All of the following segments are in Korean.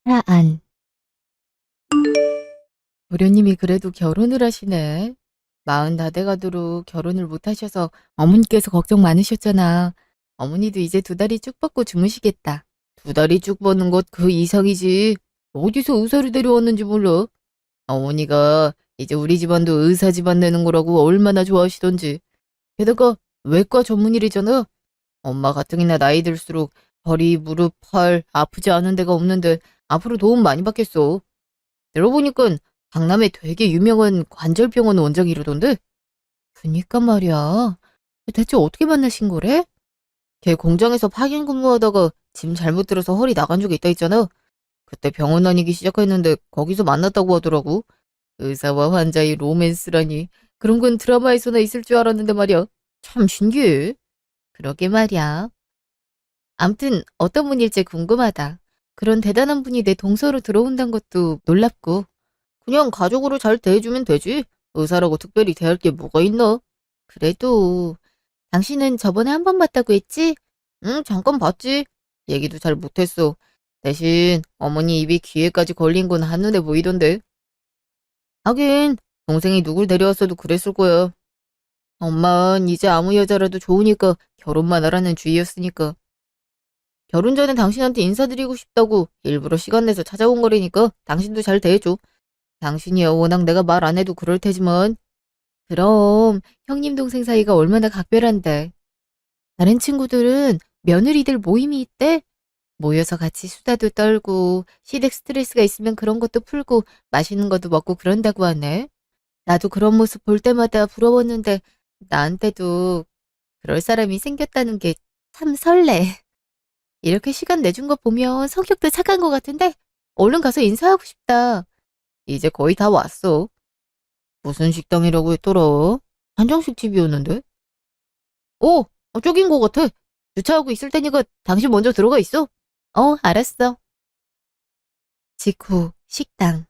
하안. 도련님이 그래도 결혼을 하시네. 40 다 돼가도록 결혼을 못 하셔서 어머니께서 걱정 많으셨잖아. 어머니도 이제 2다리 쭉 뻗고 주무시겠다. 2다리 쭉 뻗는 것 그 이상이지. 어디서 의사를 데려왔는지 몰라. 어머니가 이제 우리 집안도 의사 집안 되는 거라고 얼마나 좋아하시던지. 게다가 외과 전문의래잖아. 엄마 가뜩이나 나이 들수록 허리, 무릎, 팔 아프지 않은 데가 없는데 앞으로 도움 많이 받겠어. 들어보니까 강남에 되게 유명한 관절병원 원장이라던데? 그니까 말이야. 대체 어떻게 만나신 거래? 걔 공장에서 파견 근무하다가 짐 잘못 들어서 허리 나간 적이 있다 했잖아. 그때 병원 다니기 시작했는데 거기서 만났다고 하더라고. 의사와 환자의 로맨스라니. 그런 건 드라마에서나 있을 줄 알았는데 말이야. 참 신기해. 그러게 말이야. 암튼 어떤 분일지 궁금하다. 그런 대단한 분이 내 동서로 들어온다는 것도 놀랍고. 그냥 가족으로 잘 대해주면 되지. 의사라고 특별히 대할 게 뭐가 있나? 그래도 당신은 저번에 한 번 봤다고 했지? 응, 잠깐 봤지. 얘기도 잘 못했어. 대신 어머니 입이 귀에까지 걸린 건 한눈에 보이던데. 하긴 동생이 누굴 데려왔어도 그랬을 거야. 엄만 이제 아무 여자라도 좋으니까 결혼만 하라는 주의였으니까. 결혼 전에 당신한테 인사드리고 싶다고 일부러 시간 내서 찾아온 거라니까 당신도 잘 대해줘. 당신이야 워낙 내가 말 안 해도 그럴 테지만. 그럼 형님 동생 사이가 얼마나 각별한데. 다른 친구들은 며느리들 모임이 있대. 모여서 같이 수다도 떨고 시댁 스트레스가 있으면 그런 것도 풀고 맛있는 것도 먹고 그런다고 하네. 나도 그런 모습 볼 때마다 부러웠는데 나한테도 그럴 사람이 생겼다는 게 참 설레. 이렇게 시간 내준 거 보면 성격도 착한 것 같은데 얼른 가서 인사하고 싶다. 이제 거의 다 왔어. 무슨 식당이라고 했더라? 한정식 집이었는데? 저긴 것 같아. 주차하고 있을 테니까 당신 먼저 들어가 있어. 알았어. 직후 식당.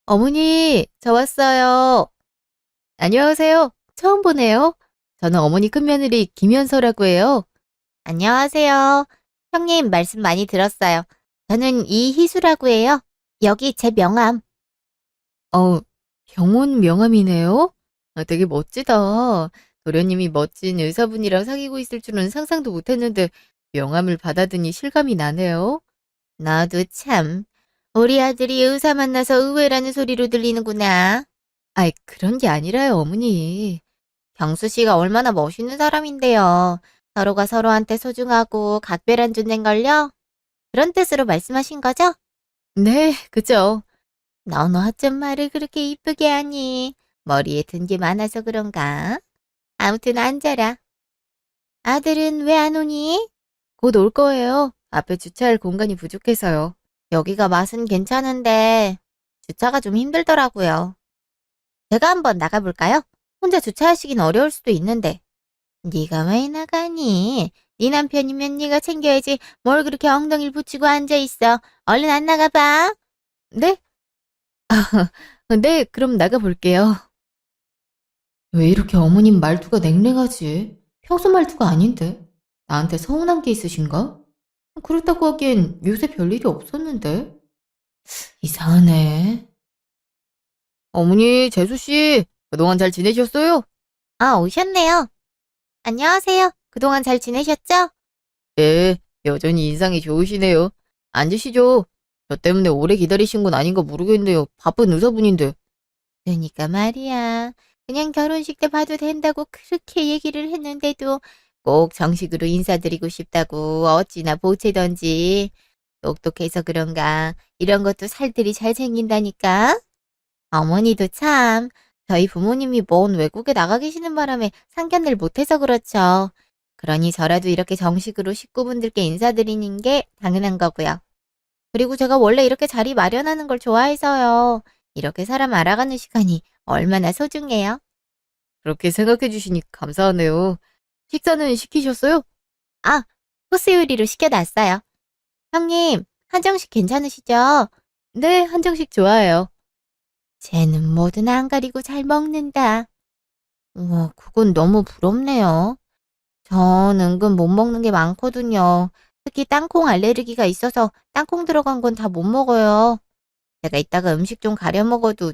어머니, 저 왔어요. 안녕하세요. 처음 보네요. 저는 어머니 큰며느리 김현서라고 해요. 안녕하세요. 형님 말씀 많이 들었어요. 저는 이희수라고 해요. 여기 제 명함. 어, 병원 명함이네요? 되게 멋지다. 도련님이 멋진 의사분이랑 사귀고 있을 줄은 상상도 못했는데 명함을 받아드니 실감이 나네요. 나도 참. 우리 아들이 의사 만나서 의외라는 소리로 들리는구나. 아이, 그런 게 아니라요, 어머니. 경수 씨가 얼마나 멋있는 사람인데요. 서로가 서로한테 소중하고 각별한 존재인걸요? 그런 뜻으로 말씀하신 거죠? 네, 그죠. 너는 어쩜 말을 그렇게 이쁘게 하니? 머리에 든 게 많아서 그런가? 아무튼 앉아라. 아들은 왜 안 오니? 곧 올 거예요. 앞에 주차할 공간이 부족해서요. 여기가 맛은 괜찮은데 주차가 좀 힘들더라고요. 제가 한번 나가볼까요? 혼자 주차하시긴 어려울 수도 있는데. 네가 왜 나가니? 네 남편이면 네가 챙겨야지. 뭘 그렇게 엉덩이를 붙이고 앉아있어. 얼른 안 나가봐. 네? 네, 그럼 나가볼게요. 왜 이렇게 어머님 말투가 냉랭하지? 평소 말투가 아닌데? 나한테 서운한 게 있으신가? 그렇다고 하기엔 요새 별일이 없었는데? 이상하네. 어머니, 재수씨, 그동안 잘 지내셨어요? 아, 오셨네요. 안녕하세요. 그동안 잘 지내셨죠? 네, 여전히 인상이 좋으시네요. 앉으시죠. 저 때문에 오래 기다리신 건 아닌가 모르겠네요. 바쁜 의사분인데. 그러니까 말이야. 그냥 결혼식 때 봐도 된다고 그렇게 얘기를 했는데도 꼭 정식으로 인사드리고 싶다고 어찌나 보채던지. 똑똑해서 그런가. 이런 것도 살들이 잘 생긴다니까. 어머니도 참. 저희 부모님이 먼 외국에 나가 계시는 바람에 상견례를 못해서 그렇죠. 그러니 저라도 이렇게 정식으로 식구분들께 인사드리는 게 당연한 거고요. 그리고 제가 원래 이렇게 자리 마련하는 걸 좋아해서요. 이렇게 사람 알아가는 시간이 얼마나 소중해요. 그렇게 생각해 주시니 감사하네요. 식사는 시키셨어요? 아, 코스 요리로 시켜놨어요. 형님, 한정식 괜찮으시죠? 네, 한정식 좋아해요. 쟤는 뭐든 안 가리고 잘 먹는다. 우와, 그건 너무 부럽네요. 전 은근 못 먹는 게 많거든요. 특히 땅콩 알레르기가 있어서 땅콩 들어간 건 다 못 먹어요. 제가 이따가 음식 좀 가려 먹어도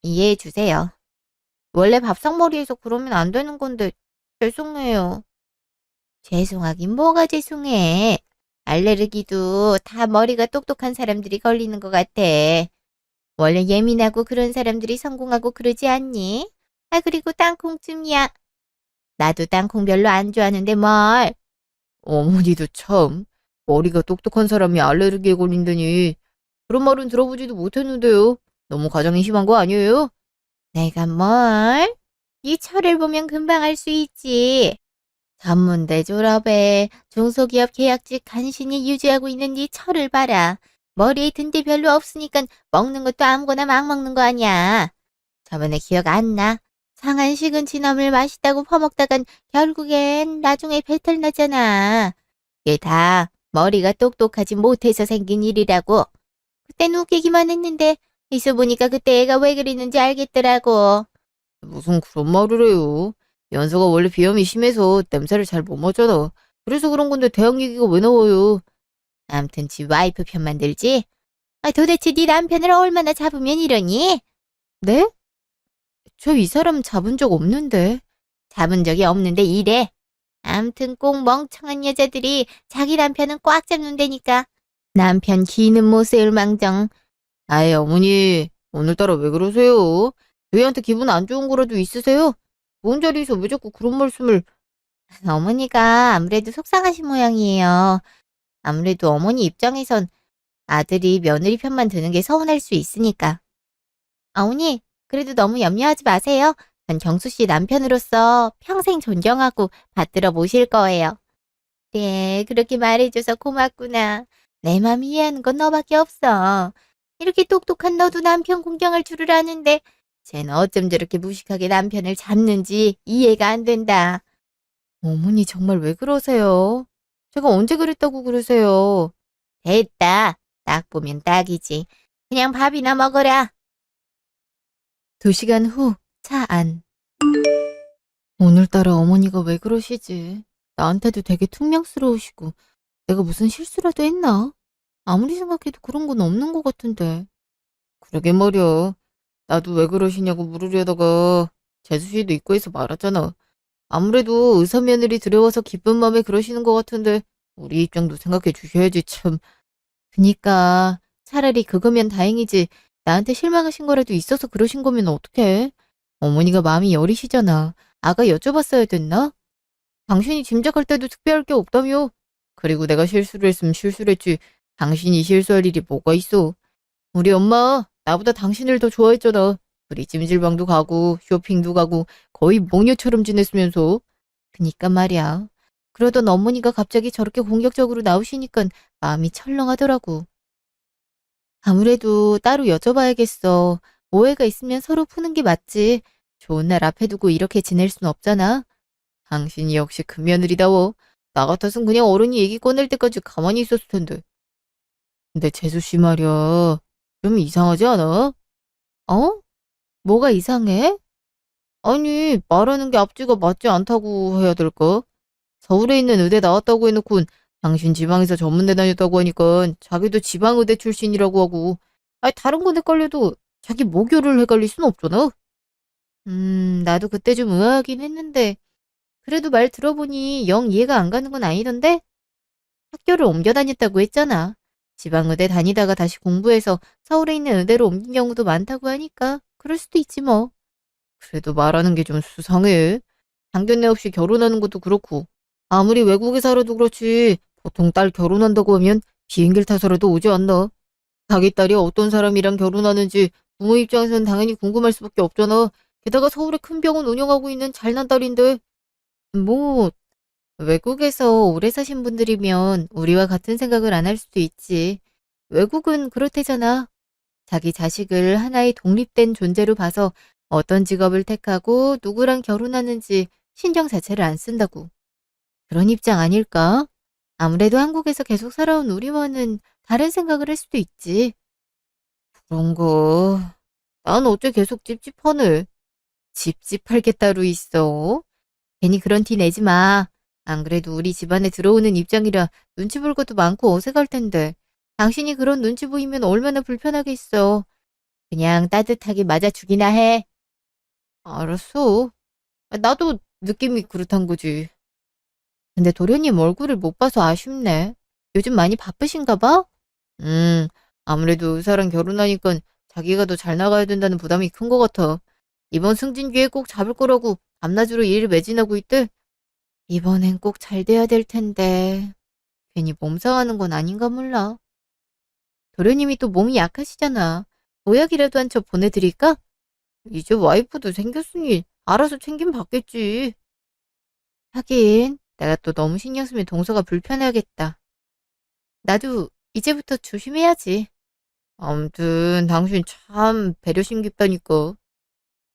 이해해 주세요. 원래 밥상머리에서 그러면 안 되는 건데 죄송해요. 죄송하긴 뭐가 죄송해. 알레르기도 다 머리가 똑똑한 사람들이 걸리는 것 같아. 원래 예민하고 그런 사람들이 성공하고 그러지 않니? 아, 그리고 땅콩쯤이야. 나도 땅콩 별로 안 좋아하는데 뭘. 어머니도 참, 머리가 똑똑한 사람이 알레르기에 걸린다니. 그런 말은 들어보지도 못했는데요. 너무 가정이 심한 거 아니에요? 내가 뭘? 이 철을 보면 금방 알 수 있지. 전문대 졸업에 중소기업 계약직 간신히 유지하고 있는 네 철을 봐라. 머리에 든 게 별로 없으니까 먹는 것도 아무거나 막 먹는 거 아니야. 저번에 기억 안 나? 상한 식은 진함을 맛있다고 퍼먹다간 결국엔 나중에 배탈 나잖아. 이게 다 머리가 똑똑하지 못해서 생긴 일이라고. 그땐 웃기기만 했는데 있어 보니까 그때 애가 왜 그랬는지 알겠더라고. 무슨 그런 말을 해요. 연서가 원래 비염이 심해서 냄새를 잘 못 맡잖아. 그래서 그런 건데 대학 얘기가 왜 나와요? 암튼 지 와이프 편만 들지? 아, 도대체 네 남편을 얼마나 잡으면 이러니? 네? 저 이 사람 잡은 적 없는데. 잡은 적이 없는데 이래. 암튼 꼭 멍청한 여자들이 자기 남편은 꽉 잡는다니까. 남편 기는 못 세울 망정. 아이, 어머니, 오늘따라 왜 그러세요? 저희한테 기분 안 좋은 거라도 있으세요? 좋은 자리에서 왜 자꾸 그런 말씀을. 어머니가 아무래도 속상하신 모양이에요. 아무래도 어머니 입장에선 아들이 며느리 편만 드는 게 서운할 수 있으니까. 어머니, 그래도 너무 염려하지 마세요. 전 경수 씨 남편으로서 평생 존경하고 받들어 모실 거예요. 네, 그렇게 말해줘서 고맙구나. 내 맘 이해하는 건 너밖에 없어. 이렇게 똑똑한 너도 남편 공경할 줄을 아는데 쟤는 어쩜 저렇게 무식하게 남편을 잡는지 이해가 안 된다. 어머니 정말 왜 그러세요? 제가 언제 그랬다고 그러세요? 됐다. 딱 보면 딱이지. 그냥 밥이나 먹어라. 2시간 후, 차 안. 오늘따라 어머니가 왜 그러시지? 나한테도 되게 퉁명스러우시고, 내가 무슨 실수라도 했나? 아무리 생각해도 그런 건 없는 것 같은데. 그러게 말이야. 나도 왜 그러시냐고 물으려다가 재수 씨도 있고 해서 말았잖아. 아무래도 의사 며느리 들여와서 기쁜 마음에 그러시는 것 같은데 우리 입장도 생각해 주셔야지 참. 그니까 차라리 그거면 다행이지. 나한테 실망하신 거라도 있어서 그러신 거면 어떡해. 어머니가 마음이 여리시잖아. 아가 여쭤봤어야 됐나? 당신이 짐작할 때도 특별할 게 없다며. 그리고 내가 실수를 했으면 실수를 했지. 당신이 실수할 일이 뭐가 있어. 우리 엄마 나보다 당신을 더 좋아했잖아. 우리 찜질방도 가고 쇼핑도 가고 거의 몽녀처럼 지냈으면서. 그니까 말이야. 그러던 어머니가 갑자기 저렇게 공격적으로 나오시니까 마음이 철렁하더라고. 아무래도 따로 여쭤봐야겠어. 오해가 있으면 서로 푸는 게 맞지. 좋은 날 앞에 두고 이렇게 지낼 순 없잖아. 당신이 역시 그 며느리다워. 나 같았으면 그냥 어른이 얘기 꺼낼 때까지 가만히 있었을 텐데. 근데 재수 씨 말이야. 좀 이상하지 않아? 어? 뭐가 이상해? 아니, 말하는 게 앞뒤가 맞지 않다고 해야 될까? 서울에 있는 의대 나왔다고 해놓고 당신 지방에서 전문대 다녔다고 하니까 자기도 지방의대 출신이라고 하고, 아니 다른 건 헷갈려도 자기 모교를 헷갈릴 순 없잖아. 나도 그때 좀 의아하긴 했는데 그래도 말 들어보니 영 이해가 안 가는 건 아니던데? 학교를 옮겨 다녔다고 했잖아. 지방의대 다니다가 다시 공부해서 서울에 있는 의대로 옮긴 경우도 많다고 하니까 그럴 수도 있지 뭐. 그래도 말하는 게 좀 수상해. 상견례 없이 결혼하는 것도 그렇고 아무리 외국에 살아도 그렇지 보통 딸 결혼한다고 하면 비행기를 타서라도 오지 않나. 자기 딸이 어떤 사람이랑 결혼하는지 부모 입장에서는 당연히 궁금할 수밖에 없잖아. 게다가 서울에 큰 병원 운영하고 있는 잘난 딸인데 뭐 외국에서 오래 사신 분들이면 우리와 같은 생각을 안 할 수도 있지. 외국은 그렇대잖아. 자기 자식을 하나의 독립된 존재로 봐서 어떤 직업을 택하고 누구랑 결혼하는지 신경 자체를 안 쓴다고. 그런 입장 아닐까? 아무래도 한국에서 계속 살아온 우리와는 다른 생각을 할 수도 있지. 그런 거. 난 어째 계속 찝찝하네. 찝찝할 게 따로 있어. 괜히 그런 티 내지 마. 안 그래도 우리 집안에 들어오는 입장이라 눈치 볼 것도 많고 어색할 텐데. 당신이 그런 눈치 보이면 얼마나 불편하겠어. 그냥 따뜻하게 맞아주기나 해. 알았어. 나도 느낌이 그렇단 거지. 근데 도련님 얼굴을 못 봐서 아쉽네. 요즘 많이 바쁘신가 봐? 음, 아무래도 의사랑 결혼하니까 자기가 더 잘 나가야 된다는 부담이 큰 것 같아. 이번 승진 기회 꼭 잡을 거라고 밤낮으로 일을 매진하고 있대. 이번엔 꼭 잘 돼야 될 텐데. 괜히 몸 상하는 건 아닌가 몰라. 도련님이 또 몸이 약하시잖아. 보약이라도 한 첩 보내드릴까? 이제 와이프도 생겼으니 알아서 챙김 받겠지. 하긴 내가 또 너무 신경 쓰면 동서가 불편해하겠다. 나도 이제부터 조심해야지. 아무튼 당신 참 배려심 깊다니까.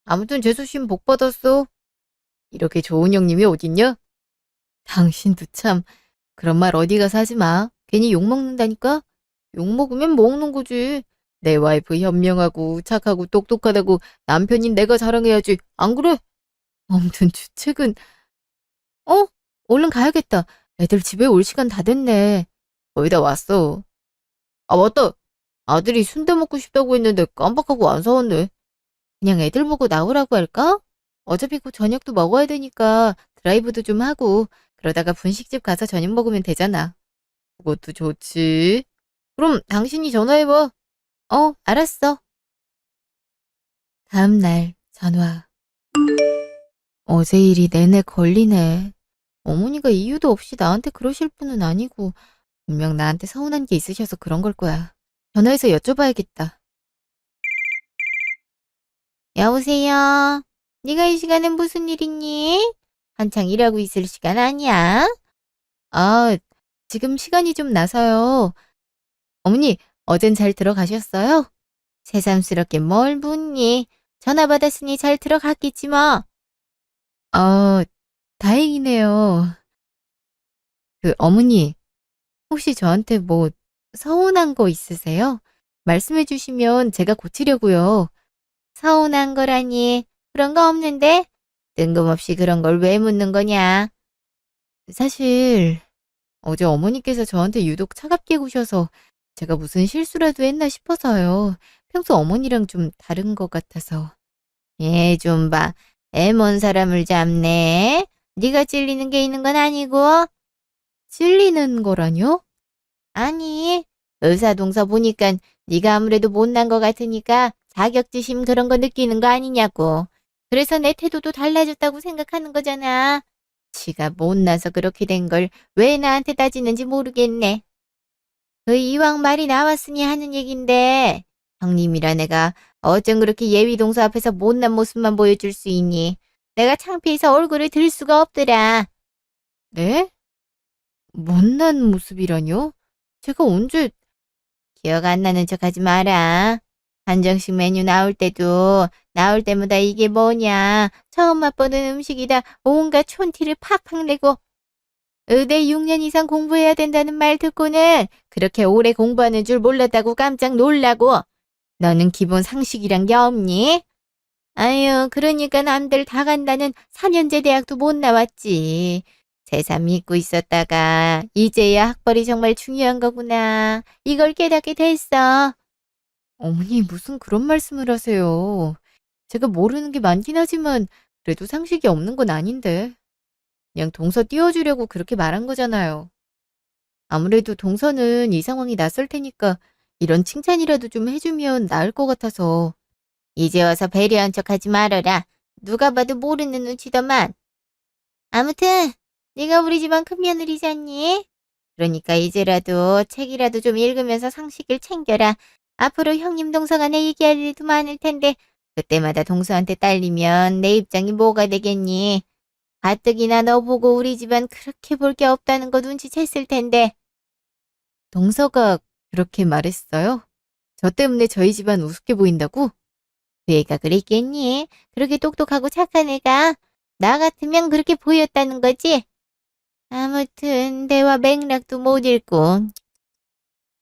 아무튼 재수심 복 받았어. 이렇게 좋은 형님이 어딨냐? 당신도 참 그런 말 어디 가서 하지 마. 괜히 욕먹는다니까? 욕먹으면 먹는 거지. 내 와이프 현명하고 착하고 똑똑하다고 남편인 내가 자랑해야지. 안 그래? 아무튼 주책은 얼른 가야겠다. 애들 집에 올 시간 다 됐네. 거의 다 왔어. 아, 맞다. 아들이 순대 먹고 싶다고 했는데 깜빡하고 안 사왔네. 그냥 애들 보고 나오라고 할까? 어차피 곧 저녁도 먹어야 되니까 드라이브도 좀 하고 그러다가 분식집 가서 저녁 먹으면 되잖아. 그것도 좋지. 그럼 당신이 전화해봐. 알았어. 다음 날 전화. 어제 일이 내내 걸리네. 어머니가 이유도 없이 나한테 그러실 분은 아니고 분명 나한테 서운한 게 있으셔서 그런 걸 거야. 전화해서 여쭤봐야겠다. 여보세요? 네가 이 시간엔 무슨 일 있니? 한창 일하고 있을 시간 아니야? 아, 지금 시간이 좀 나서요. 어머니, 어젠 잘 들어가셨어요? 새삼스럽게 뭘 묻니? 전화 받았으니 잘 들어갔겠지 뭐. 아, 다행이네요. 어머니, 혹시 저한테 뭐 서운한 거 있으세요? 말씀해 주시면 제가 고치려고요. 서운한 거라니. 그런 거 없는데? 뜬금없이 그런 걸 왜 묻는 거냐? 사실 어제 어머니께서 저한테 유독 차갑게 구셔서 제가 무슨 실수라도 했나 싶어서요. 평소 어머니랑 좀 다른 것 같아서. 얘 좀 봐. 애먼 사람을 잡네. 네가 찔리는 게 있는 건 아니고. 찔리는 거라뇨? 아니, 의사동서 보니까 네가 아무래도 못난 거 같으니까 자격지심 그런 거 느끼는 거 아니냐고. 그래서 내 태도도 달라졌다고 생각하는 거잖아. 지가 못나서 그렇게 된 걸 왜 나한테 따지는지 모르겠네. 그 이왕 말이 나왔으니 하는 얘긴데 형님이라 내가 어쩜 그렇게 예비동서 앞에서 못난 모습만 보여줄 수 있니? 내가 창피해서 얼굴을 들 수가 없더라. 네? 못난 모습이라뇨? 제가 언제, 기억 안 나는 척 하지 마라. 한정식 메뉴 나올 때마다 이게 뭐냐. 처음 맛보는 음식이다. 온갖 촌티를 팍팍 내고 의대 6년 이상 공부해야 된다는 말 듣고는 그렇게 오래 공부하는 줄 몰랐다고 깜짝 놀라고. 너는 기본 상식이란 게 없니? 아유, 그러니까 남들 다 간다는 4년제 대학도 못 나왔지. 새삼 믿고 있었다가 이제야 학벌이 정말 중요한 거구나. 이걸 깨닫게 됐어. 어머니 무슨 그런 말씀을 하세요. 제가 모르는 게 많긴 하지만 그래도 상식이 없는 건 아닌데. 그냥 동서 띄워주려고 그렇게 말한 거잖아요. 아무래도 동서는 이 상황이 낯설 테니까 이런 칭찬이라도 좀 해주면 나을 것 같아서. 이제 와서 배려한 척 하지 말아라. 누가 봐도 모르는 눈치더만. 아무튼 네가 우리 집안 큰며느리잖니? 그러니까 이제라도 책이라도 좀 읽으면서 상식을 챙겨라. 앞으로 형님 동서 간에 얘기할 일도 많을 텐데 그때마다 동서한테 딸리면 내 입장이 뭐가 되겠니? 가뜩이나 너 보고 우리 집안 그렇게 볼 게 없다는 거 눈치챘을 텐데. 동서가 그렇게 말했어요? 저 때문에 저희 집안 우습게 보인다고? 그 애가 그랬겠니? 그렇게 똑똑하고 착한 애가 나 같으면 그렇게 보였다는 거지? 아무튼 대화 맥락도 못 읽고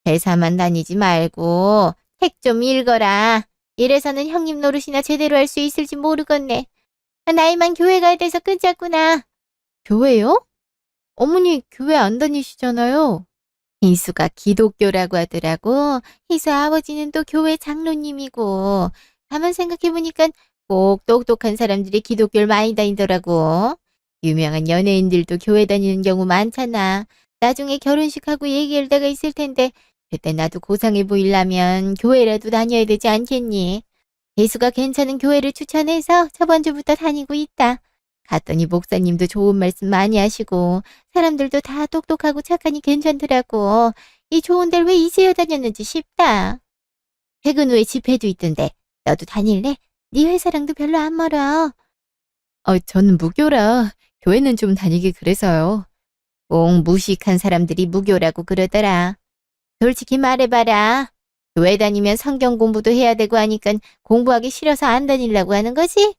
회사만 다니지 말고 책 좀 읽어라. 이래서는 형님 노릇이나 제대로 할 수 있을지 모르겠네. 나이만 교회 가야 돼서 끝났구나. 교회요? 어머니 교회 안 다니시잖아요. 희수가 기독교라고 하더라고. 희수 아버지는 또 교회 장로님이고. 가만 생각해보니까 꼭 똑똑한 사람들이 기독교를 많이 다니더라고. 유명한 연예인들도 교회 다니는 경우 많잖아. 나중에 결혼식하고 얘기할 때가 있을 텐데 그때 나도 고상해 보이려면 교회라도 다녀야 되지 않겠니? 희수가 괜찮은 교회를 추천해서 저번 주부터 다니고 있다. 갔더니 목사님도 좋은 말씀 많이 하시고 사람들도 다 똑똑하고 착하니 괜찮더라고. 이 좋은 데를 왜 이제야 다녔는지 싶다. 퇴근 후에 집회도 있던데 너도 다닐래? 네 회사랑도 별로 안 멀어. 저는 무교라 교회는 좀 다니기 그래서요. 꼭 무식한 사람들이 무교라고 그러더라. 솔직히 말해봐라. 교회 다니면 성경 공부도 해야 되고 하니까 공부하기 싫어서 안 다니려고 하는 거지?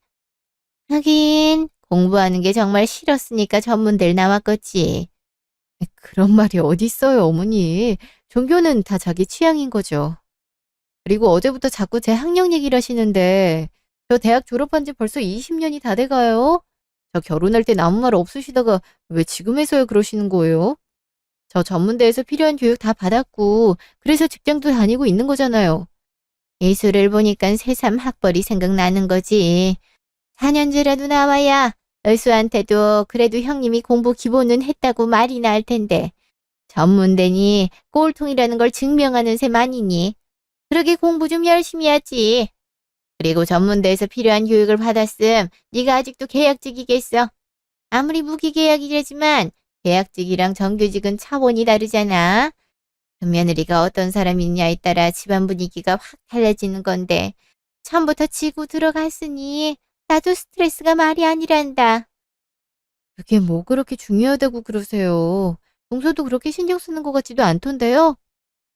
하긴 공부하는 게 정말 싫었으니까 전문대를 나왔겠지. 그런 말이 어딨어요, 어머니. 종교는 다 자기 취향인 거죠. 그리고 어제부터 자꾸 제 학력 얘기를 하시는데 저 대학 졸업한 지 벌써 20년이 다 돼가요. 저 결혼할 땐 아무 말 없으시다가 왜 지금에서야 그러시는 거예요? 저 전문대에서 필요한 교육 다 받았고 그래서 직장도 다니고 있는 거잖아요. 예술을 보니까 새삼 학벌이 생각나는 거지. 4년제라도 나와야 의수한테도 그래도 형님이 공부 기본은 했다고 말이 나을 텐데. 전문대니 꼴통이라는 걸 증명하는 셈 아니니. 그러게 공부 좀 열심히 하지. 그리고 전문대에서 필요한 교육을 받았음. 네가 아직도 계약직이겠어. 아무리 무기계약이라지만 계약직이랑 정규직은 차원이 다르잖아. 금며느리가 어떤 사람이냐에 따라 집안 분위기가 확 달라지는 건데 처음부터 지고 들어갔으니 나도 스트레스가 말이 아니란다. 그게 뭐 그렇게 중요하다고 그러세요. 동서도 그렇게 신경 쓰는 것 같지도 않던데요.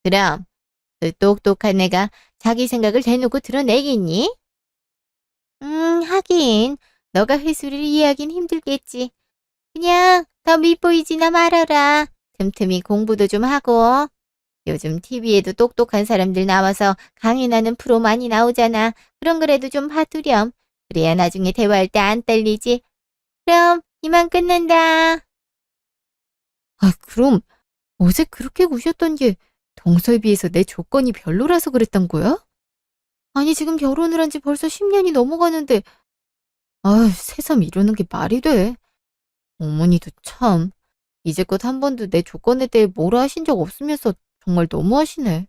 그럼 그 똑똑한 애가 자기 생각을 대놓고 드러내겠니? 하긴 너가 회수를 이해하긴 힘들겠지. 그냥 더 밉보이지나 말아라. 틈틈이 공부도 좀 하고. 요즘 TV에도 똑똑한 사람들 나와서 강연하는 프로 많이 나오잖아. 그런 거라도 좀 봐두렴. 그래야 나중에 대화할 때 안 떨리지. 그럼 이만 끝낸다. 그럼 어제 그렇게 구셨던 게 동서에 비해서 내 조건이 별로라서 그랬던 거야? 아니 지금 결혼을 한 지 벌써 10년이 넘어가는데 새삼 이러는 게 말이 돼? 어머니도 참 이제껏 한 번도 내 조건에 대해 뭐라 하신 적 없으면서 정말 너무하시네.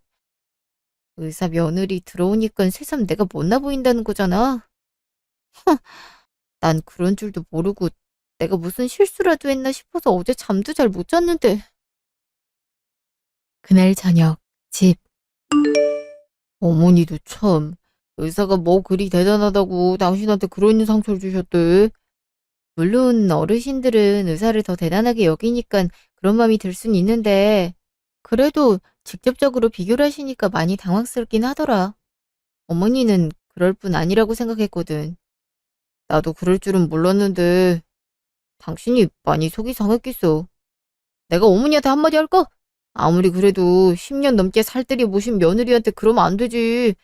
의사 며느리 들어오니까 새삼 내가 못나 보인다는 거잖아. 난 그런 줄도 모르고 내가 무슨 실수라도 했나 싶어서 어제 잠도 잘 못 잤는데. 그날 저녁 집. 어머니도 참 의사가 뭐 그리 대단하다고 당신한테 그런 상처를 주셨대. 물론 어르신들은 의사를 더 대단하게 여기니까 그런 마음이 들 순 있는데 그래도 직접적으로 비교를 하시니까 많이 당황스럽긴 하더라. 어머니는 그럴 뿐 아니라고 생각했거든. 나도 그럴 줄은 몰랐는데 당신이 많이 속이 상했겠어. 내가 어머니한테 한마디 할까? 아무리 그래도 10년 넘게 살뜰히 모신 며느리한테 그러면 안 되지.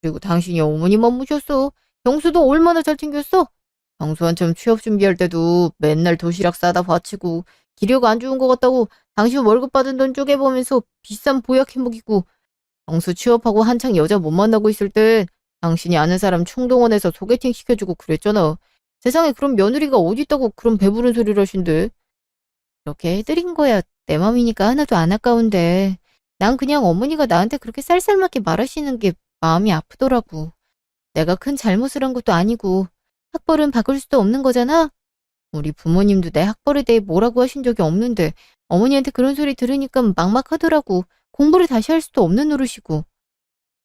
그리고 당신이 어머니만 모셨어. 경수도 얼마나 잘 챙겼어? 경수 한참 취업 준비할 때도 맨날 도시락 싸다 바치고 기력 안 좋은 것 같다고 당신 월급 받은 돈 쪼개보면서 비싼 보약 해먹이고 경수 취업하고 한창 여자 못 만나고 있을 때 당신이 아는 사람 총동원해서 소개팅 시켜주고 그랬잖아. 세상에 그런 며느리가 어디 있다고 그런 배부른 소리를 하신대. 이렇게 해드린 거야 내 맘이니까 하나도 안 아까운데 난 그냥 어머니가 나한테 그렇게 쌀쌀맞게 말하시는 게 마음이 아프더라고. 내가 큰 잘못을 한 것도 아니고 학벌은 바꿀 수도 없는 거잖아. 우리 부모님도 내 학벌에 대해 뭐라고 하신 적이 없는데 어머니한테 그런 소리 들으니까 막막하더라고. 공부를 다시 할 수도 없는 노릇이고.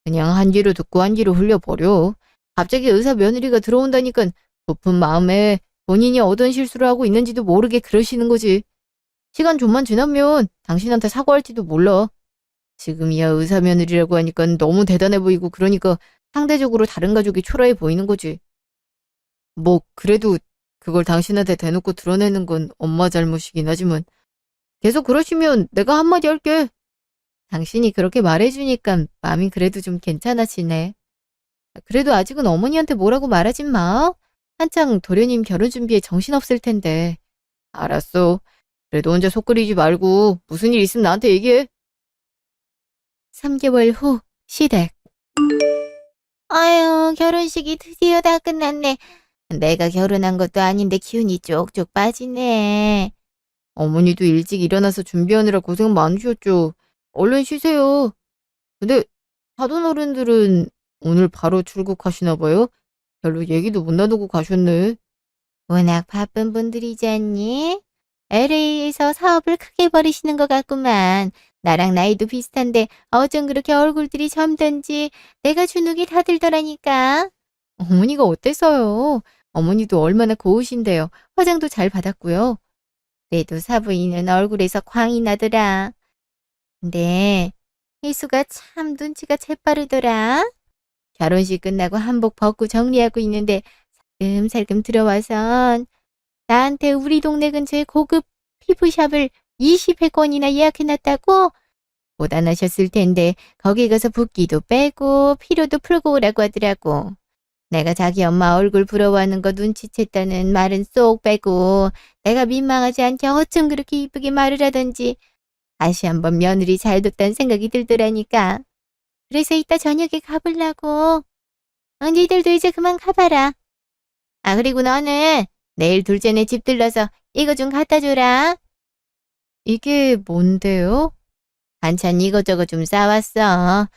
그냥 한 귀로 듣고 한 귀로 흘려버려. 갑자기 의사 며느리가 들어온다니까 높은 마음에 본인이 어떤 실수를 하고 있는지도 모르게 그러시는 거지. 시간 좀만 지나면 당신한테 사과할지도 몰라. 지금이야 의사 며느리라고 하니까 너무 대단해 보이고 그러니까 상대적으로 다른 가족이 초라해 보이는 거지. 뭐 그래도 그걸 당신한테 대놓고 드러내는 건 엄마 잘못이긴 하지만 계속 그러시면 내가 한마디 할게. 당신이 그렇게 말해주니까 마음이 그래도 좀 괜찮아지네. 그래도 아직은 어머니한테 뭐라고 말하진 마. 한창 도련님 결혼 준비에 정신없을 텐데. 알았어. 그래도 혼자 속 끓이지 말고 무슨 일 있으면 나한테 얘기해. 3개월 후 시댁. 아유, 결혼식이 드디어 다 끝났네. 내가 결혼한 것도 아닌데 기운이 쪽쪽 빠지네. 어머니도 일찍 일어나서 준비하느라 고생 많으셨죠. 얼른 쉬세요. 근데 사돈 어른들은 오늘 바로 출국하시나 봐요? 별로 얘기도 못 나누고 가셨네. 워낙 바쁜 분들이지 않니? LA에서 사업을 크게 벌이시는 것 같구만. 나랑 나이도 비슷한데 어쩜 그렇게 얼굴들이 젊던지 내가 주눅이 다 들더라니까. 어머니가 어땠어요? 어머니도 얼마나 고우신데요. 화장도 잘 받았고요. 그래도 사부인은 얼굴에서 광이 나더라. 근데 희수가 참 눈치가 재빠르더라. 결혼식 끝나고 한복 벗고 정리하고 있는데 살금살금 들어와선 나한테 우리 동네 근처에 고급 피부샵을 20회권이나 예약해놨다고? 고단하셨을 텐데 거기 가서 붓기도 빼고 피로도 풀고 오라고 하더라고. 내가 자기 엄마 얼굴 부러워하는 거 눈치챘다는 말은 쏙 빼고 내가 민망하지 않게 어쩜 그렇게 이쁘게 말을 하던지 다시 한번 며느리 잘 뒀다는 생각이 들더라니까. 그래서 이따 저녁에 가보려고. 니들도 이제 그만 가봐라. 아, 그리고 너는 내일 둘째네 집 들러서 이거 좀 갖다 줘라. 이게 뭔데요? 반찬 이것저것 좀 싸왔어.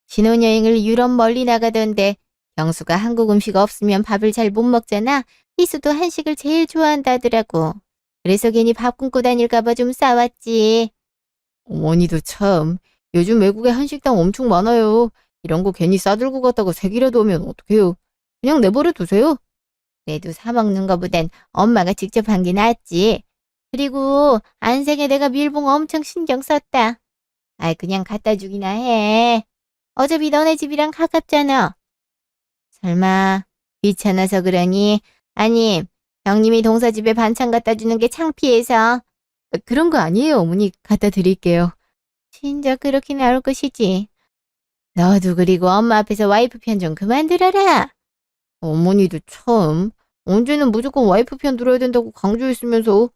신혼여행을 유럽 멀리 나가던데 경수가 한국 음식 없으면 밥을 잘 못 먹잖아. 희수도 한식을 제일 좋아한다더라고. 그래서 괜히 밥 굶고 다닐까봐 좀 싸왔지. 어머니도 참. 요즘 외국에 한식당 엄청 많아요. 이런 거 괜히 싸들고 갔다가 색이라도 오면 어떡해요. 그냥 내버려 두세요. 그래도 사 먹는 거보단 엄마가 직접 한 게 낫지. 그리고 안색에 내가 밀봉 엄청 신경 썼다. 아이, 그냥 갖다 주기나 해. 어차피 너네 집이랑 가깝잖아. 설마 귀찮아서 그러니? 아님 형님이 동서집에 반찬 갖다 주는 게 창피해서? 그런 거 아니에요, 어머니. 갖다 드릴게요. 진짜 그렇게 나올 것이지. 너도 그리고 엄마 앞에서 와이프 편 좀 그만 들어라. 어머니도 참. 언제는 무조건 와이프 편 들어야 된다고 강조했으면서.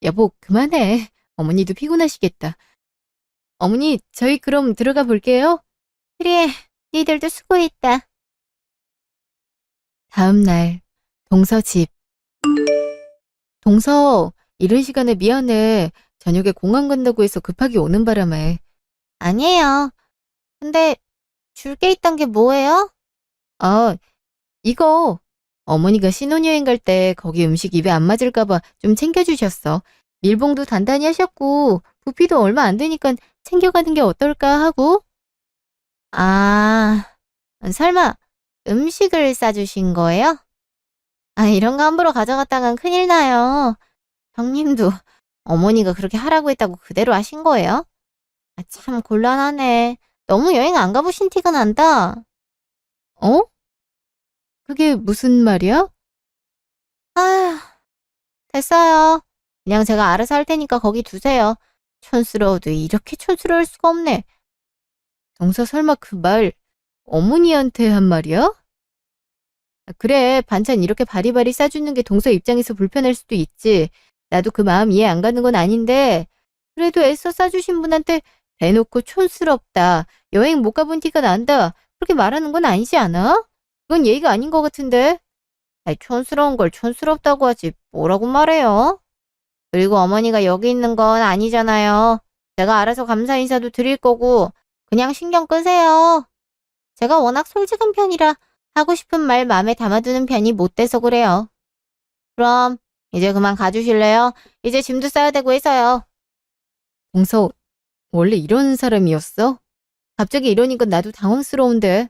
여보, 그만해. 어머니도 피곤하시겠다. 어머니, 저희 그럼 들어가 볼게요. 그래, 니들도 수고했다. 다음 날, 동서 집. 동서, 이른 시간에 미안해. 저녁에 공항 간다고 해서 급하게 오는 바람에. 아니에요. 근데 줄 게 있던 게 뭐예요? 아, 이거. 어머니가 신혼여행 갈 때 거기 음식 입에 안 맞을까봐 좀 챙겨주셨어. 밀봉도 단단히 하셨고, 부피도 얼마 안 되니까 챙겨가는 게 어떨까 하고. 아, 설마 음식을 싸주신 거예요? 아, 이런 거 함부로 가져갔다간 큰일 나요. 형님도 어머니가 그렇게 하라고 했다고 그대로 하신 거예요? 아, 참 곤란하네. 너무 여행 안 가보신 티가 난다. 어? 그게 무슨 말이야? 아휴, 됐어요. 그냥 제가 알아서 할 테니까 거기 두세요. 촌스러워도 이렇게 촌스러울 수가 없네. 동서 설마 그 말 어머니한테 한 말이야? 아, 그래, 반찬 이렇게 바리바리 싸주는 게 동서 입장에서 불편할 수도 있지. 나도 그 마음 이해 안 가는 건 아닌데, 그래도 애써 싸주신 분한테 대놓고 촌스럽다, 여행 못 가본 티가 난다, 그렇게 말하는 건 아니지 않아? 그건 예의가 아닌 것 같은데. 아이, 촌스러운 걸 촌스럽다고 하지 뭐라고 말해요? 그리고 어머니가 여기 있는 건 아니잖아요. 제가 알아서 감사 인사도 드릴 거고 그냥 신경 끄세요. 제가 워낙 솔직한 편이라 하고 싶은 말 마음에 담아두는 편이 못 돼서 그래요. 그럼 이제 그만 가주실래요? 이제 짐도 싸야 되고 해서요. 동서, 원래 이런 사람이었어? 갑자기 이러니까 나도 당황스러운데.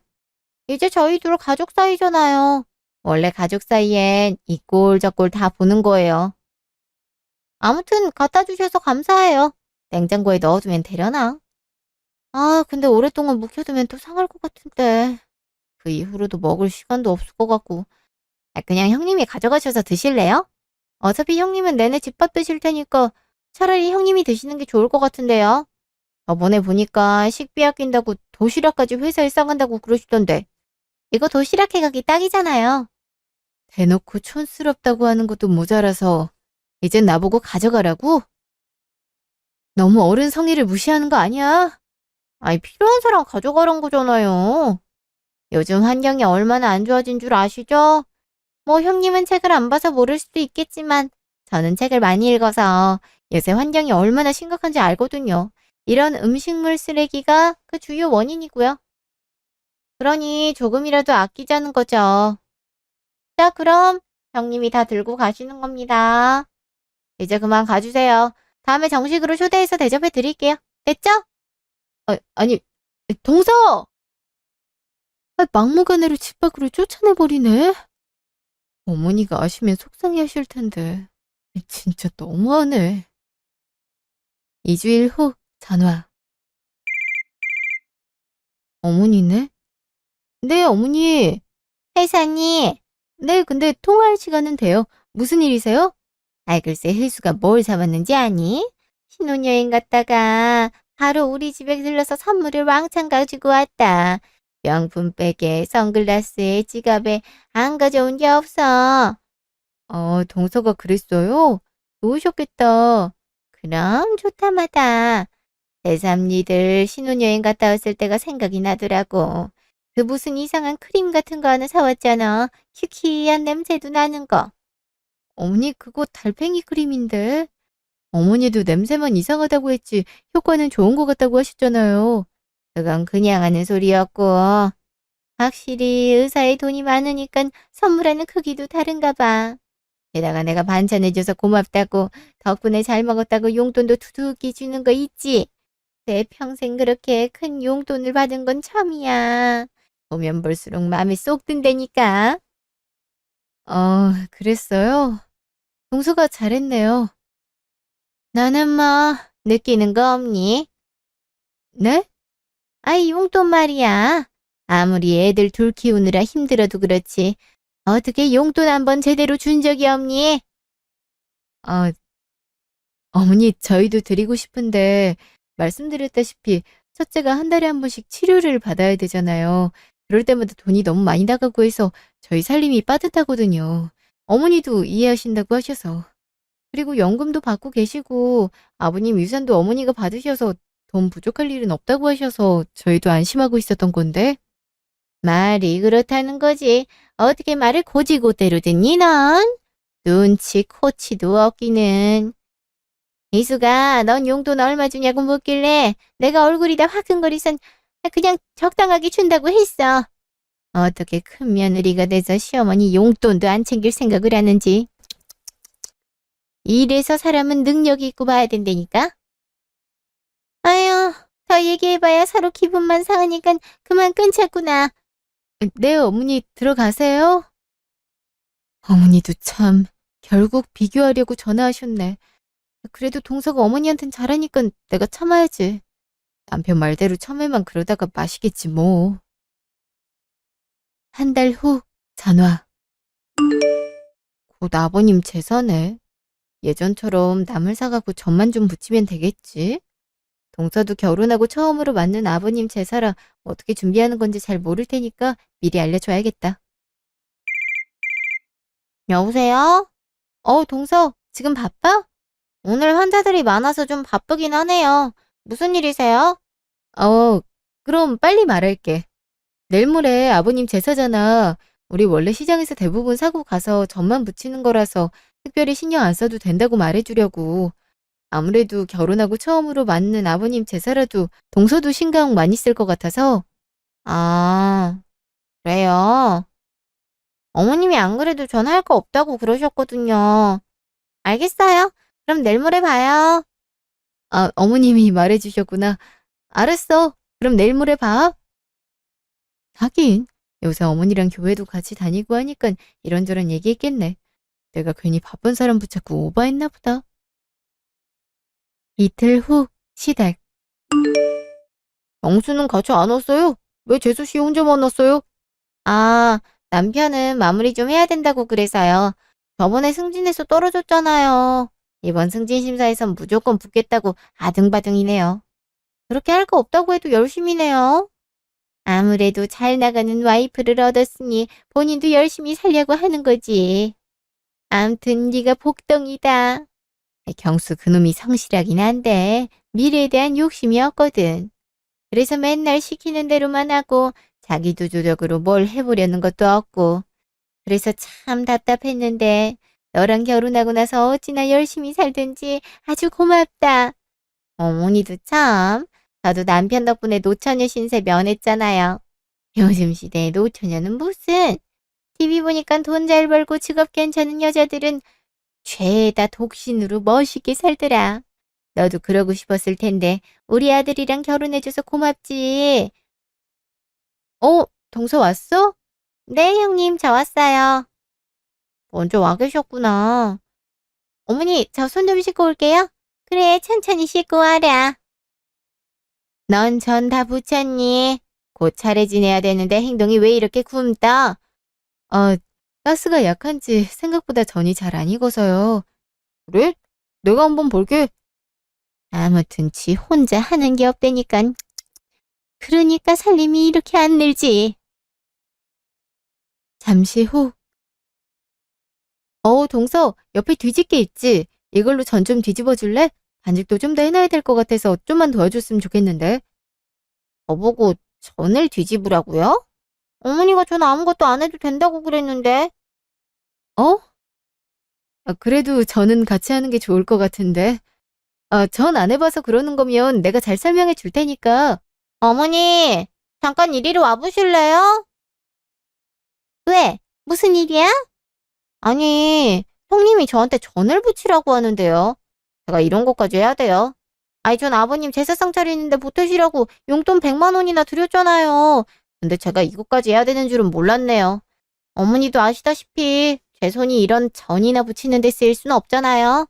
이제 저희 둘 가족 사이잖아요. 원래 가족 사이엔 이 꼴 저 꼴 다 보는 거예요. 아무튼 갖다 주셔서 감사해요. 냉장고에 넣어두면 되려나? 아, 근데 오랫동안 묵혀두면 또 상할 것 같은데. 그 이후로도 먹을 시간도 없을 것 같고. 아, 그냥 형님이 가져가셔서 드실래요? 어차피 형님은 내내 집밥 드실 테니까 차라리 형님이 드시는 게 좋을 것 같은데요. 저번에 보니까 식비 아낀다고 도시락까지 회사에 싸간다고 그러시던데. 이거 도시락 해가기 딱이잖아요. 대놓고 촌스럽다고 하는 것도 모자라서 이젠 나보고 가져가라고? 너무 어른 성의를 무시하는 거 아니야? 아니, 필요한 사람 가져가란 거잖아요. 요즘 환경이 얼마나 안 좋아진 줄 아시죠? 뭐 형님은 책을 안 봐서 모를 수도 있겠지만 저는 책을 많이 읽어서 요새 환경이 얼마나 심각한지 알거든요. 이런 음식물 쓰레기가 그 주요 원인이고요. 그러니 조금이라도 아끼자는 거죠. 자, 그럼 형님이 다 들고 가시는 겁니다. 이제 그만 가주세요. 다음에 정식으로 초대해서 대접해 드릴게요. 됐죠? 아니, 동서! 막무가내로 집 밖으로 쫓아내버리네. 어머니가 아시면 속상해 하실 텐데. 진짜 너무하네. 2주일 후 전화. 어머니네? 네, 어머니. 회사님. 네, 근데 통화할 시간은 돼요. 무슨 일이세요? 글쎄 hil수가 뭘 사왔는지 아니? 신혼여행 갔다가 바로 우리 집에 들러서 선물을 왕창 가지고 왔다. 명품 백에 선글라스에 지갑에 안 가져온 게 없어. 동서가 그랬어요? 좋으셨겠다. 그럼 좋다마다. 제3리들 신혼여행 갔다 왔을 때가 생각이 나더라고. 그 무슨 이상한 크림 같은 거 하나 사왔잖아. 큐키한 냄새도 나는 거. 어머니 그거 달팽이 크림인데. 어머니도 냄새만 이상하다고 했지 효과는 좋은 것 같다고 하셨잖아요. 그건 그냥 하는 소리였고. 확실히 의사의 돈이 많으니까 선물하는 크기도 다른가 봐. 게다가 내가 반찬해줘서 고맙다고 덕분에 잘 먹었다고 용돈도 두둑이 주는 거 있지. 내 평생 그렇게 큰 용돈을 받은 건 처음이야. 보면 볼수록 마음에 쏙 든다니까. 그랬어요? 동서가 잘했네요. 나는 뭐 느끼는 거 없니? 네? 용돈 말이야. 아무리 애들 둘 키우느라 힘들어도 그렇지. 어떻게 용돈 한번 제대로 준 적이 없니? 아, 어머니 저희도 드리고 싶은데 말씀드렸다시피 첫째가 한 달에 한 번씩 치료를 받아야 되잖아요. 그럴 때마다 돈이 너무 많이 나가고 해서 저희 살림이 빠듯하거든요. 어머니도 이해하신다고 하셔서. 그리고 연금도 받고 계시고 아버님 유산도 어머니가 받으셔서 돈 부족할 일은 없다고 하셔서 저희도 안심하고 있었던 건데. 말이 그렇다는 거지. 어떻게 말을 고지고대로 듣니 넌? 눈치 코치도 없기는. 이수가 넌 용돈 얼마 주냐고 묻길래 내가 얼굴이 다 화끈거리선 그냥 적당하게 준다고 했어. 어떻게 큰 며느리가 돼서 시어머니 용돈도 안 챙길 생각을 하는지. 이래서 사람은 능력이 있고 봐야 된다니까. 아유, 더 얘기해봐야 서로 기분만 상하니까 그만 끊자꾸나. 네, 어머니 들어가세요. 어머니도 참 결국 비교하려고 전화하셨네. 그래도 동서가 어머니한텐 잘하니까 내가 참아야지. 남편 말대로 처음에만 그러다가 마시겠지 뭐. 한 달 후 전화. 곧 아버님 제사네. 예전처럼 남을 사가고 전만 좀 붙이면 되겠지? 동서도 결혼하고 처음으로 맞는 아버님 제사라 어떻게 준비하는 건지 잘 모를 테니까 미리 알려줘야겠다. 여보세요? 동서, 지금 바빠? 오늘 환자들이 많아서 좀 바쁘긴 하네요. 무슨 일이세요? 그럼 빨리 말할게. 내일 모레 아버님 제사잖아. 우리 원래 시장에서 대부분 사고 가서 전만 붙이는 거라서 특별히 신경 안 써도 된다고 말해주려고. 아무래도 결혼하고 처음으로 맞는 아버님 제사라도 동서도 신경 많이 쓸 것 같아서. 아, 그래요? 어머님이 안 그래도 전화할 거 없다고 그러셨거든요. 알겠어요. 그럼 내일 모레 봐요. 어머님이 말해주셨구나. 알았어. 그럼 내일 모레 봐. 하긴 요새 어머니랑 교회도 같이 다니고 하니까 이런저런 얘기했겠네. 내가 괜히 바쁜 사람 붙잡고 오바했나 보다. 이틀 후 시댁. 영수는 같이 안 왔어요? 왜 재수 씨 혼자 만났어요? 남편은 마무리 좀 해야 된다고 그래서요. 저번에 승진해서 떨어졌잖아요. 이번 승진 심사에선 무조건 붙겠다고 아등바등이네요. 그렇게 할 거 없다고 해도 열심히네요. 아무래도 잘 나가는 와이프를 얻었으니 본인도 열심히 살려고 하는 거지. 암튼 네가 복덩이다. 경수 그놈이 성실하긴 한데 미래에 대한 욕심이 없거든. 그래서 맨날 시키는 대로만 하고 자기도 조적으로 뭘 해보려는 것도 없고. 그래서 참 답답했는데 너랑 결혼하고 나서 어찌나 열심히 살든지 아주 고맙다. 어머니도 참. 저도 남편 덕분에 노처녀 신세 면했잖아요. 요즘 시대에 노처녀는 무슨. TV 보니까 돈 잘 벌고 직업 괜찮은 여자들은 죄다 독신으로 멋있게 살더라. 너도 그러고 싶었을 텐데 우리 아들이랑 결혼해줘서 고맙지. 동서 왔어? 네, 형님, 저 왔어요. 먼저 와 계셨구나. 어머니, 저 손 좀 씻고 올게요. 그래, 천천히 씻고 와라. 넌 전 다 붙였니? 곧 차례 지내야 되는데 행동이 왜 이렇게 굼떠? 가스가 약한지 생각보다 전이 잘 안 익어서요. 그래? 내가 한번 볼게. 아무튼 지 혼자 하는 게 없다니깐. 그러니까 살림이 이렇게 안 늘지. 잠시 후. 동서, 옆에 뒤집개 있지? 이걸로 전 좀 뒤집어 줄래? 반죽도 좀 더 해놔야 될 것 같아서 좀만 도와줬으면 좋겠는데. 저보고 전을 뒤집으라고요? 어머니가 전 아무것도 안 해도 된다고 그랬는데. 그래도 저는 같이 하는 게 좋을 것 같은데. 전 안 해봐서 그러는 거면 내가 잘 설명해 줄 테니까. 어머니, 잠깐 이리로 와보실래요? 왜? 무슨 일이야? 아니, 형님이 저한테 전을 붙이라고 하는데요. 제가 이런 것까지 해야 돼요. 아니, 전 아버님 제사상 차리는데 보태시라고 용돈 100만 원이나 드렸잖아요. 근데 제가 이것까지 해야 되는 줄은 몰랐네요. 어머니도 아시다시피 제 손이 이런 전이나 붙이는 데 쓰일 수는 없잖아요.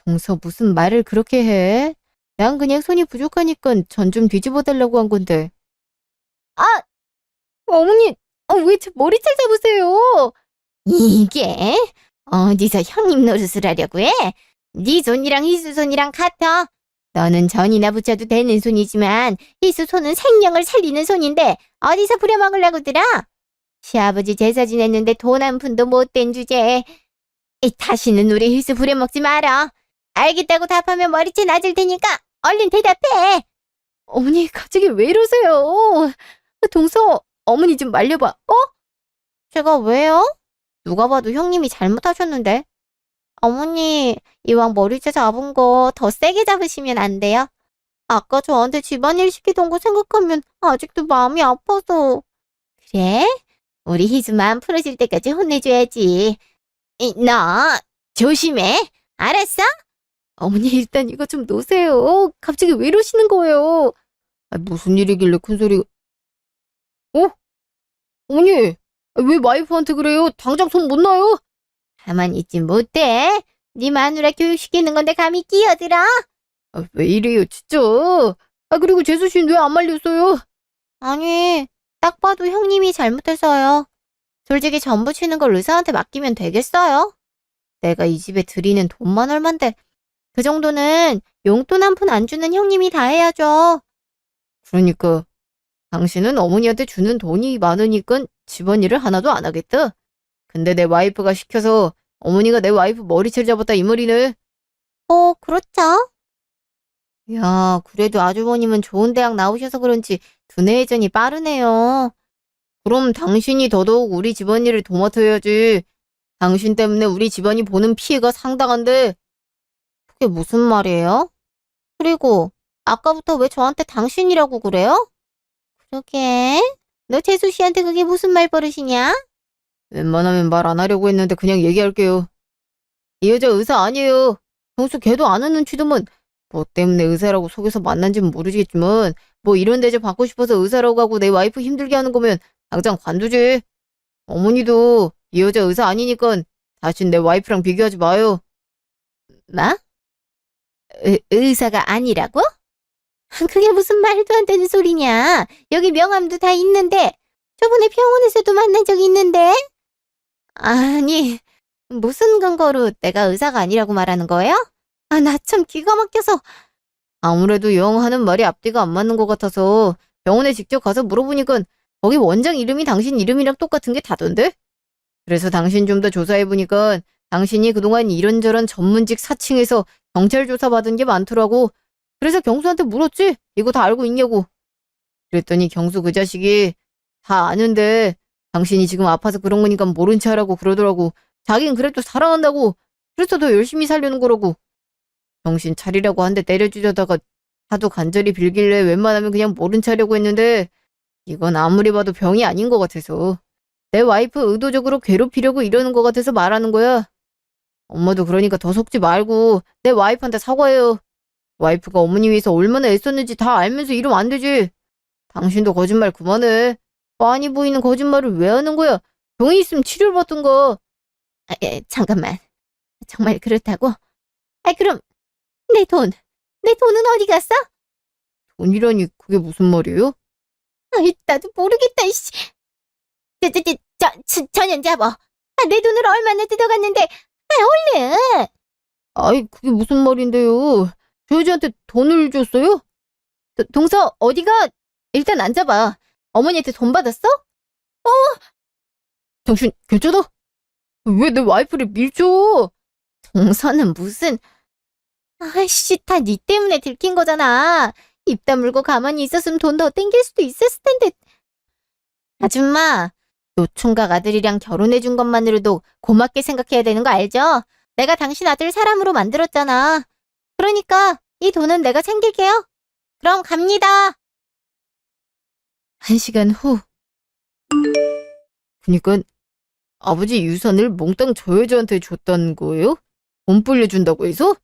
동서 무슨 말을 그렇게 해? 난 그냥 손이 부족하니까 전 좀 뒤집어 달라고 한 건데. 어머니, 왜 제 머리채 잡으세요? 이게 어디서 형님 노릇을 하려고 해? 네 손이랑 희수 손이랑 같아. 너는 전이나 붙여도 되는 손이지만 희수 손은 생명을 살리는 손인데 어디서 부려먹으려고들아? 시아버지 제사 지냈는데 돈 한 푼도 못 된 주제에 다시는 우리 희수 부려먹지 마라. 알겠다고 답하면 머리채 낮을 테니까 얼른 대답해. 어머니, 갑자기 왜 이러세요? 동서, 어머니 좀 말려봐. 제가 왜요? 누가 봐도 형님이 잘못하셨는데. 어머니, 이왕 머리채 잡은 거 더 세게 잡으시면 안 돼요? 아까 저한테 집안일 시키던 거 생각하면 아직도 마음이 아파서. 그래? 우리 희수만 풀어질 때까지 혼내줘야지. 너 조심해. 알았어? 어머니, 일단 이거 좀 놓으세요. 갑자기 왜 이러시는 거예요? 무슨 일이길래 큰 소리. 어머니, 왜 와이프한테 그래요? 당장 손 못 놔요? 가만히 있지 못해. 네 마누라 교육시키는 건데 감히 끼어들어? 왜 이래요, 진짜. 그리고 재수 씨는 왜 안 말렸어요? 아니, 딱 봐도 형님이 잘못해서요. 솔직히 전 부치는 걸 의사한테 맡기면 되겠어요? 내가 이 집에 드리는 돈만 얼만데 그 정도는 용돈 한 푼 안 주는 형님이 다 해야죠. 그러니까 당신은 어머니한테 주는 돈이 많으니까 집안일을 하나도 안 하겠다. 근데 내 와이프가 시켜서 어머니가 내 와이프 머리채를 잡았다 이 말이네. 그렇죠. 야, 그래도 아주버님은 좋은 대학 나오셔서 그런지 두뇌 회전이 빠르네요. 그럼 당신이 더더욱 우리 집안일을 도맡아야지. 당신 때문에 우리 집안이 보는 피해가 상당한데. 그게 무슨 말이에요? 그리고 아까부터 왜 저한테 당신이라고 그래요? 그러게. 너 재수 씨한테 그게 무슨 말버릇이냐? 웬만하면 말 안 하려고 했는데 그냥 얘기할게요. 이 여자 의사 아니에요. 평소 걔도 아는 눈치더만. 뭐 때문에 의사라고 속여서 만난지는 모르겠지만 뭐 이런 대접 받고 싶어서 의사라고 하고 내 와이프 힘들게 하는 거면 당장 관두지. 어머니도 이 여자 의사 아니니까 다신 내 와이프랑 비교하지 마요. 뭐? 의사가 아니라고? 그게 무슨 말도 안 되는 소리냐. 여기 명함도 다 있는데. 저번에 병원에서도 만난 적 있는데. 아니, 무슨 근거로 내가 의사가 아니라고 말하는 거예요? 나 참 기가 막혀서. 아무래도 영 하는 말이 앞뒤가 안 맞는 것 같아서 병원에 직접 가서 물어보니까 거기 원장 이름이 당신 이름이랑 똑같은 게 다던데? 그래서 당신 좀 더 조사해보니까 당신이 그동안 이런저런 전문직 사칭해서 경찰 조사 받은 게 많더라고. 그래서 경수한테 물었지? 이거 다 알고 있냐고. 그랬더니 경수 그 자식이 다 아는데 당신이 지금 아파서 그런 거니까 모른 체 하라고 그러더라고. 자긴 그래도 사랑한다고. 그래서 더 열심히 살려는 거라고. 정신 차리라고 한 대 때려주려다가 하도 간절히 빌길래 웬만하면 그냥 모른 체 하려고 했는데 이건 아무리 봐도 병이 아닌 것 같아서. 내 와이프 의도적으로 괴롭히려고 이러는 것 같아서 말하는 거야. 엄마도 그러니까 더 속지 말고 내 와이프한테 사과해요. 와이프가 어머니 위해서 얼마나 애썼는지 다 알면서 이러면 안 되지. 당신도 거짓말 그만해. 빤히 보이는 거짓말을 왜 하는 거야? 병이 있으면 치료를 받던가. 잠깐만. 정말 그렇다고? 그럼 내 돈은 어디 갔어? 돈이라니 그게 무슨 말이에요? 나도 모르겠다, 이씨. 전현자버. 내 돈을 얼마나 뜯어갔는데, 얼른! 아이 그게 무슨 말인데요. 저 여자한테 돈을 줬어요? 동서 어디가? 일단 앉아봐. 어머니한테 돈 받았어? 당신 괜찮아? 왜 내 와이프를 밀죠? 동서는 무슨, 아이씨, 다 니 때문에 들킨 거잖아. 입 다물고 가만히 있었으면 돈 더 땡길 수도 있었을 텐데. 아줌마, 노총각 아들이랑 결혼해준 것만으로도 고맙게 생각해야 되는 거 알죠? 내가 당신 아들 사람으로 만들었잖아. 그러니까 이 돈은 내가 챙길게요. 그럼 갑니다. 1시간 후. 그니까 아버지 유산을 몽땅 저 여자한테 줬다는 거예요? 돈 불려준다고 해서?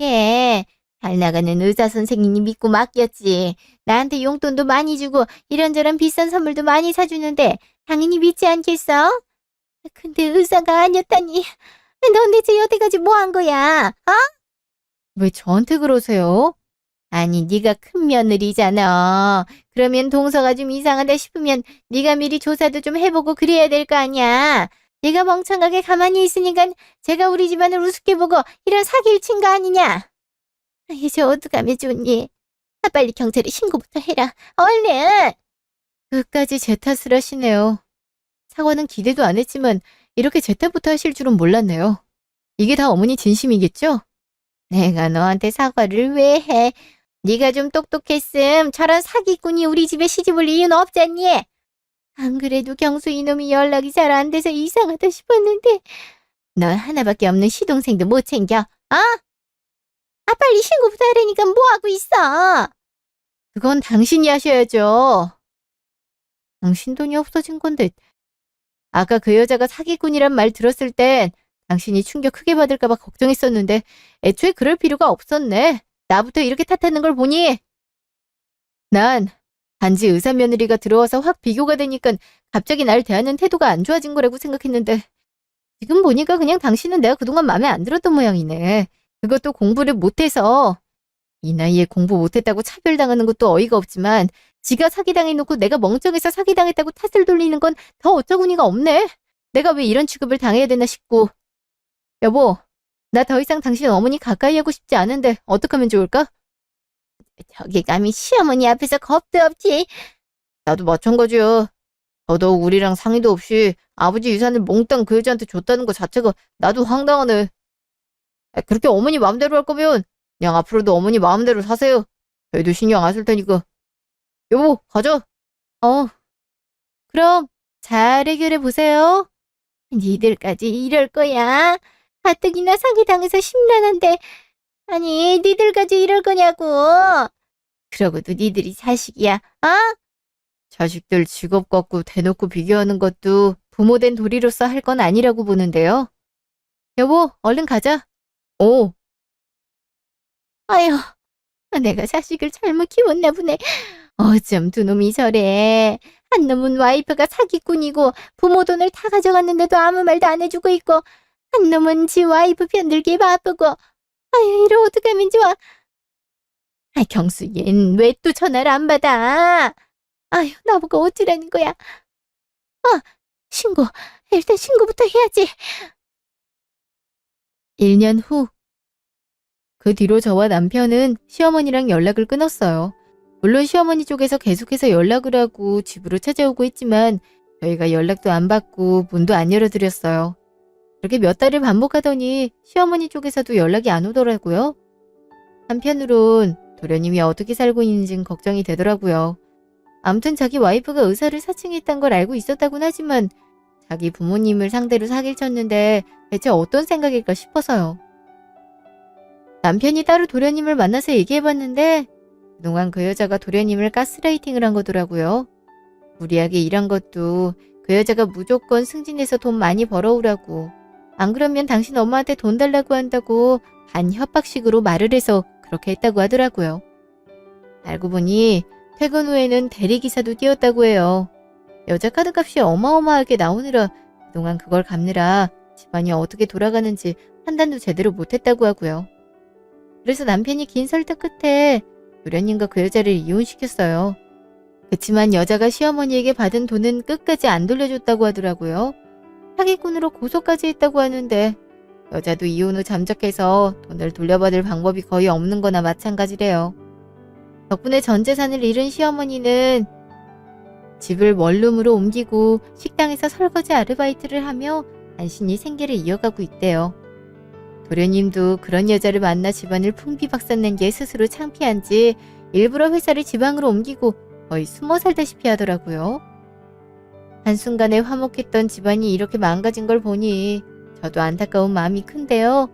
예, 잘 나가는 의사 선생님이 믿고 맡겼지. 나한테 용돈도 많이 주고 이런저런 비싼 선물도 많이 사주는데 당연히 믿지 않겠어? 근데 의사가 아니었다니. 넌 대체 여태까지 뭐 한 거야? 왜 저한테 그러세요? 아니, 네가 큰 며느리잖아. 그러면 동서가 좀 이상하다 싶으면 네가 미리 조사도 좀 해보고 그래야 될 거 아니야. 네가 멍청하게 가만히 있으니까 제가 우리 집안을 우습게 보고 이런 사기를 친 거 아니냐. 이제 어떡하면 좋니? 빨리 경찰에 신고부터 해라. 얼른! 끝까지 제 탓을 하시네요. 사과는 기대도 안 했지만 이렇게 제 탓부터 하실 줄은 몰랐네요. 이게 다 어머니 진심이겠죠? 내가 너한테 사과를 왜 해? 네가 좀 똑똑했음 저런 사기꾼이 우리 집에 시집올 이유는 없잖니? 안 그래도 경수 이놈이 연락이 잘 안 돼서 이상하다 싶었는데 너 하나밖에 없는 시동생도 못 챙겨, 어? 빨리 신고부터 하라니까 뭐하고 있어? 그건 당신이 하셔야죠. 당신 돈이 없어진 건데. 아까 그 여자가 사기꾼이란 말 들었을 땐 당신이 충격 크게 받을까봐 걱정했었는데 애초에 그럴 필요가 없었네. 나부터 이렇게 탓하는 걸 보니. 난 단지 의사 며느리가 들어와서 확 비교가 되니까 갑자기 날 대하는 태도가 안 좋아진 거라고 생각했는데 지금 보니까 그냥 당신은 내가 그동안 마음에 안 들었던 모양이네. 그것도 공부를 못해서. 이 나이에 공부 못했다고 차별당하는 것도 어이가 없지만 지가 사기당해놓고 내가 멍청해서 사기당했다고 탓을 돌리는 건 더 어처구니가 없네. 내가 왜 이런 취급을 당해야 되나 싶고. 여보, 나 더 이상 당신 어머니 가까이 하고 싶지 않은데 어떡하면 좋을까? 저기 감히 시어머니 앞에서 겁도 없지. 나도 마찬가지야. 더더욱 우리랑 상의도 없이 아버지 유산을 몽땅 그 여자한테 줬다는 것 자체가 나도 황당하네. 그렇게 어머니 마음대로 할 거면 그냥 앞으로도 어머니 마음대로 사세요. 저희도 신경 안 쓸 테니까. 여보, 가자. 그럼 잘 해결해 보세요. 니들까지 이럴 거야? 가뜩이나 사기당해서 심란한데 아니 니들까지 이럴 거냐고. 그러고도 니들이 자식이야, 어? 자식들 직업 갖고 대놓고 비교하는 것도 부모된 도리로서 할 건 아니라고 보는데요. 여보, 얼른 가자. 아휴, 내가 자식을 잘못 키웠나 보네. 어쩜 두 놈이 저래. 한 놈은 와이프가 사기꾼이고 부모 돈을 다 가져갔는데도 아무 말도 안 해주고 있고 한 놈은 지 와이프 편들기에 바쁘고. 아휴, 이러 어떡하면 좋아. 경수 얜 왜 또 전화를 안 받아? 아휴, 나보고 어찌라는 거야. 신고. 일단 신고부터 해야지. 1년 후. 그 뒤로 저와 남편은 시어머니랑 연락을 끊었어요. 물론 시어머니 쪽에서 계속해서 연락을 하고 집으로 찾아오고 했지만 저희가 연락도 안 받고 문도 안 열어드렸어요. 그렇게 몇 달을 반복하더니 시어머니 쪽에서도 연락이 안 오더라고요. 한편으론 도련님이 어떻게 살고 있는지는 걱정이 되더라고요. 아무튼 자기 와이프가 의사를 사칭했단 걸 알고 있었다곤 하지만 자기 부모님을 상대로 사기를 쳤는데 대체 어떤 생각일까 싶어서요. 남편이 따로 도련님을 만나서 얘기해봤는데 그동안 그 여자가 도련님을 가스라이팅을 한 거더라고요. 무리하게 일한 것도 그 여자가 무조건 승진해서 돈 많이 벌어오라고, 안 그러면 당신 엄마한테 돈 달라고 한다고 반협박식으로 말을 해서 그렇게 했다고 하더라고요. 알고 보니 퇴근 후에는 대리기사도 뛰었다고 해요. 여자 카드값이 어마어마하게 나오느라 그동안 그걸 갚느라 집안이 어떻게 돌아가는지 판단도 제대로 못했다고 하고요. 그래서 남편이 긴 설득 끝에 도련님과 그 여자를 이혼시켰어요. 그치만 여자가 시어머니에게 받은 돈은 끝까지 안 돌려줬다고 하더라고요. 사기꾼으로 고소까지 했다고 하는데 여자도 이혼 후 잠적해서 돈을 돌려받을 방법이 거의 없는 거나 마찬가지래요. 덕분에 전 재산을 잃은 시어머니는 집을 원룸으로 옮기고 식당에서 설거지 아르바이트를 하며 간신히 생계를 이어가고 있대요. 도련님도 그런 여자를 만나 집안을 풍비박산낸 게 스스로 창피한지 일부러 회사를 지방으로 옮기고 거의 숨어 살다시피 하더라고요. 한순간에 화목했던 집안이 이렇게 망가진 걸 보니 저도 안타까운 마음이 큰데요.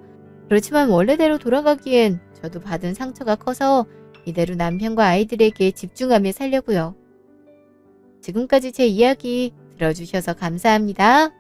그렇지만 원래대로 돌아가기엔 저도 받은 상처가 커서 이대로 남편과 아이들에게 집중하며 살려고요. 지금까지 제 이야기 들어주셔서 감사합니다.